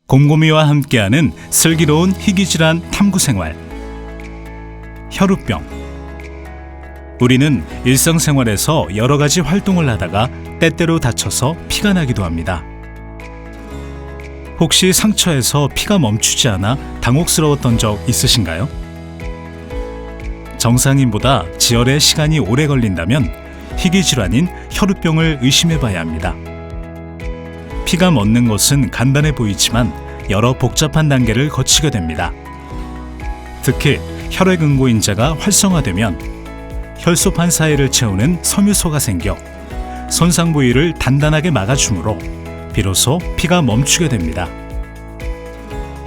곰곰이와 함께하는 슬기로운 희귀질환 탐구생활. 혈우병. 우리는 일상생활에서 여러 가지 활동을 하다가 때때로 다쳐서 피가 나기도 합니다. 혹시 상처에서 피가 멈추지 않아 당혹스러웠던 적 있으신가요? 정상인보다 지혈에 시간이 오래 걸린다면 희귀질환인 혈우병을 의심해봐야 합니다. 피가 멎는 것은 간단해 보이지만 여러 복잡한 단계를 거치게 됩니다. 특히 혈액응고인자가 활성화되면 혈소판 사이를 채우는 섬유소가 생겨 손상 부위를 단단하게 막아주므로 비로소 피가 멈추게 됩니다.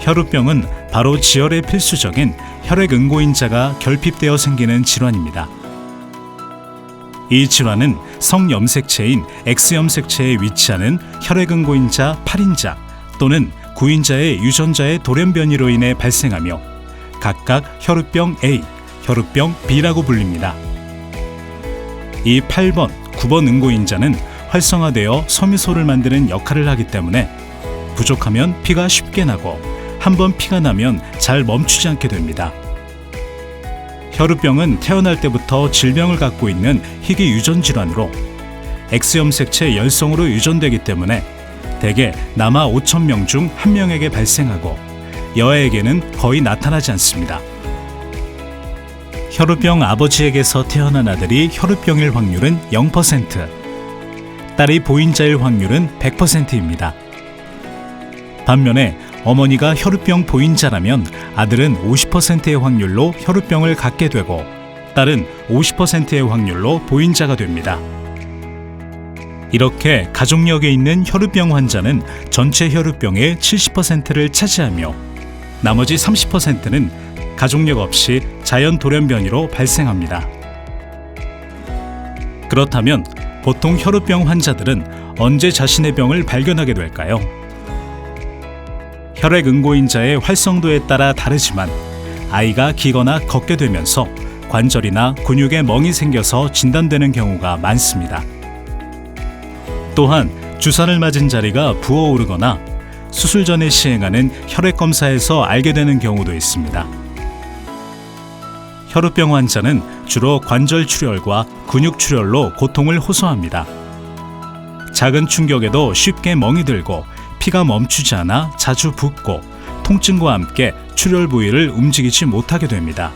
혈우병은 바로 지혈에 필수적인 혈액응고인자가 결핍되어 생기는 질환입니다. 이 질환은 성염색체인 X염색체에 위치하는 혈액응고인자 8인자 또는 9인자의 유전자의 돌연 변이로 인해 발생하며 각각 혈우병 A, 혈우병 B라고 불립니다. 이 8번, 9번 응고인자는 활성화되어 섬유소를 만드는 역할을 하기 때문에 부족하면 피가 쉽게 나고 한번 피가 나면 잘 멈추지 않게 됩니다. 혈우병은 태어날 때부터 질병을 갖고 있는 희귀 유전 질환으로 X염색체 열성으로 유전되기 때문에 대개 남아 5,000명 중 1명에게 발생하고 여아에게는 거의 나타나지 않습니다. 혈우병 아버지에게서 태어난 아들이 혈우병일 확률은 0%, 딸이 보인자일 확률은 100%입니다. 반면에 어머니가 혈우병 보인자라면 아들은 50%의 확률로 혈우병을 갖게 되고 딸은 50%의 확률로 보인자가 됩니다. 이렇게 가족력에 있는 혈우병 환자는 전체 혈우병의 70%를 차지하며 나머지 30%는 가족력 없이 자연 돌연 변이로 발생합니다. 그렇다면 보통 혈우병 환자들은 언제 자신의 병을 발견하게 될까요? 혈액응고인자의 활성도에 따라 다르지만 아이가 기거나 걷게 되면서 관절이나 근육에 멍이 생겨서 진단되는 경우가 많습니다. 또한 주사를 맞은 자리가 부어오르거나 수술 전에 시행하는 혈액검사에서 알게 되는 경우도 있습니다. 혈우병 환자는 주로 관절 출혈과 근육 출혈로 고통을 호소합니다. 작은 충격에도 쉽게 멍이 들고 피가 멈추지 않아 자주 붓고 통증과 함께 출혈 부위를 움직이지 못하게 됩니다.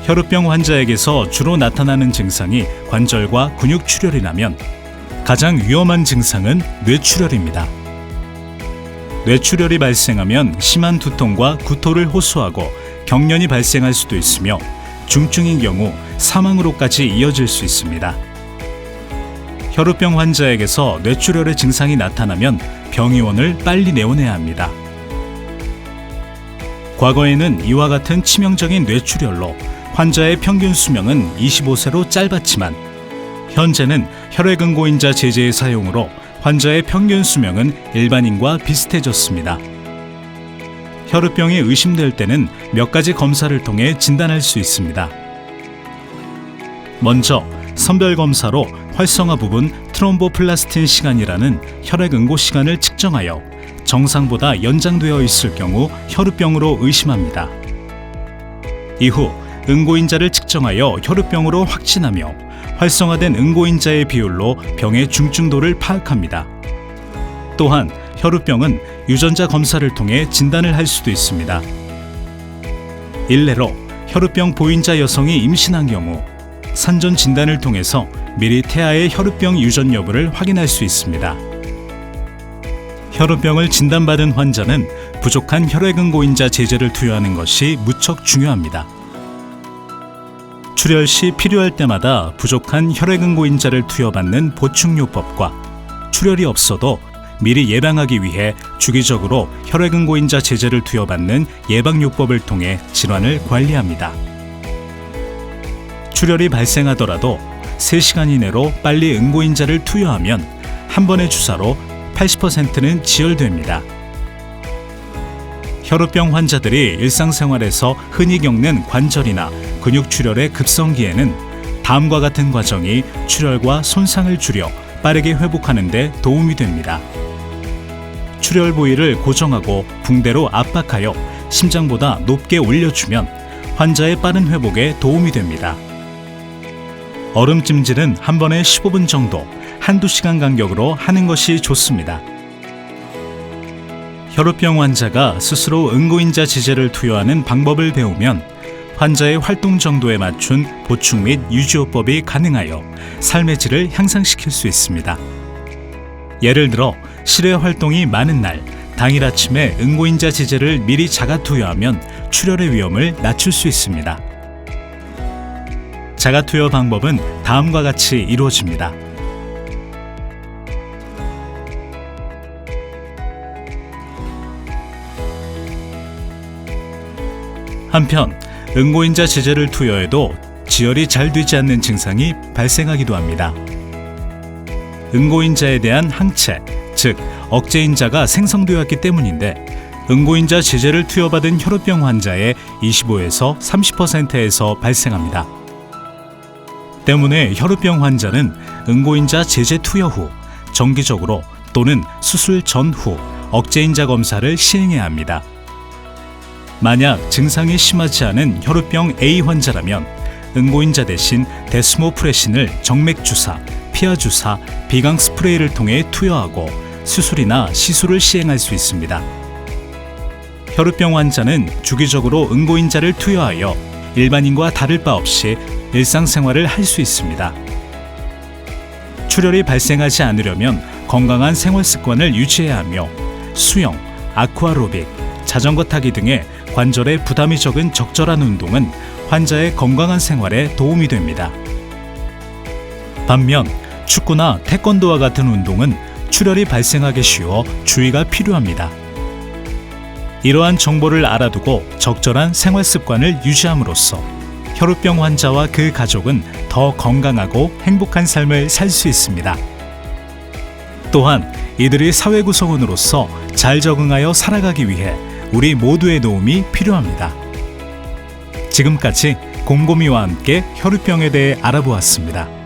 혈우병 환자에게서 주로 나타나는 증상이 관절과 근육 출혈이라면 가장 위험한 증상은 뇌출혈입니다. 뇌출혈이 발생하면 심한 두통과 구토를 호소하고 경련이 발생할 수도 있으며 중증인 경우 사망으로까지 이어질 수 있습니다. 혈우병 환자에게서 뇌출혈의 증상이 나타나면 병의원을 빨리 내보내야 합니다. 과거에는 이와 같은 치명적인 뇌출혈로 환자의 평균 수명은 25세로 짧았지만 현재는 혈액응고인자 제제의 사용으로 환자의 평균 수명은 일반인과 비슷해졌습니다. 혈우병이 의심될 때는 몇 가지 검사를 통해 진단할 수 있습니다. 먼저 선별검사로 활성화 부분 트롬보플라스틴 시간이라는 혈액응고 시간을 측정하여 정상보다 연장되어 있을 경우 혈우병으로 의심합니다. 이후 응고인자를 측정하여 혈우병으로 확진하며 활성화된 응고인자의 비율로 병의 중증도를 파악합니다. 또한 혈우병은 유전자 검사를 통해 진단을 할 수도 있습니다. 일례로 혈우병 보인자 여성이 임신한 경우 산전 진단을 통해서 미리 태아의 혈우병 유전 여부를 확인할 수 있습니다. 혈우병을 진단받은 환자는 부족한 혈액응고인자 제제를 투여하는 것이 무척 중요합니다. 출혈 시 필요할 때마다 부족한 혈액응고인자를 투여받는 보충요법과 출혈이 없어도 미리 예방하기 위해 주기적으로 혈액응고인자 제제를 투여받는 예방요법을 통해 질환을 관리합니다. 출혈이 발생하더라도 3시간 이내로 빨리 응고인자를 투여하면 한 번의 주사로 80%는 지혈됩니다. 혈우병 환자들이 일상생활에서 흔히 겪는 관절이나 근육 출혈의 급성기에는 다음과 같은 과정이 출혈과 손상을 줄여 빠르게 회복하는 데 도움이 됩니다. 출혈 부위를 고정하고 붕대로 압박하여 심장보다 높게 올려주면 환자의 빠른 회복에 도움이 됩니다. 얼음찜질은 한 번에 15분 정도, 한두 시간 간격으로 하는 것이 좋습니다. 혈우병 환자가 스스로 응고인자 지제를 투여하는 방법을 배우면 환자의 활동 정도에 맞춘 보충 및 유지요법이 가능하여 삶의 질을 향상시킬 수 있습니다. 예를 들어 실외 활동이 많은 날, 당일 아침에 응고인자 지제를 미리 자가 투여하면 출혈의 위험을 낮출 수 있습니다. 자가 투여 방법은 다음과 같이 이루어집니다. 한편 응고인자 지제를 투여해도 지혈이 잘 되지 않는 증상이 발생하기도 합니다. 응고인자에 대한 항체, 즉 억제인자가 생성되었기 때문인데 응고인자 지제를 투여받은 혈우병 환자의 25에서 30%에서 발생합니다. 때문에 혈우병 환자는 응고인자 제제 투여 후 정기적으로 또는 수술 전후 억제인자 검사를 시행해야 합니다. 만약 증상이 심하지 않은 혈우병 A 환자라면 응고인자 대신 데스모프레신을 정맥 주사, 피하 주사, 비강 스프레이를 통해 투여하고 수술이나 시술을 시행할 수 있습니다. 혈우병 환자는 주기적으로 응고인자를 투여하여 일반인과 다를 바 없이 일상생활을 할 수 있습니다. 출혈이 발생하지 않으려면 건강한 생활 습관을 유지해야 하며 수영, 아쿠아로빅, 자전거 타기 등의 관절에 부담이 적은 적절한 운동은 환자의 건강한 생활에 도움이 됩니다. 반면 축구나 태권도와 같은 운동은 출혈이 발생하기 쉬워 주의가 필요합니다. 이러한 정보를 알아두고 적절한 생활 습관을 유지함으로써 혈우병 환자와 그 가족은 더 건강하고 행복한 삶을 살 수 있습니다. 또한 이들이 사회 구성원으로서 잘 적응하여 살아가기 위해 우리 모두의 도움이 필요합니다. 지금까지 곰곰이와 함께 혈우병에 대해 알아보았습니다.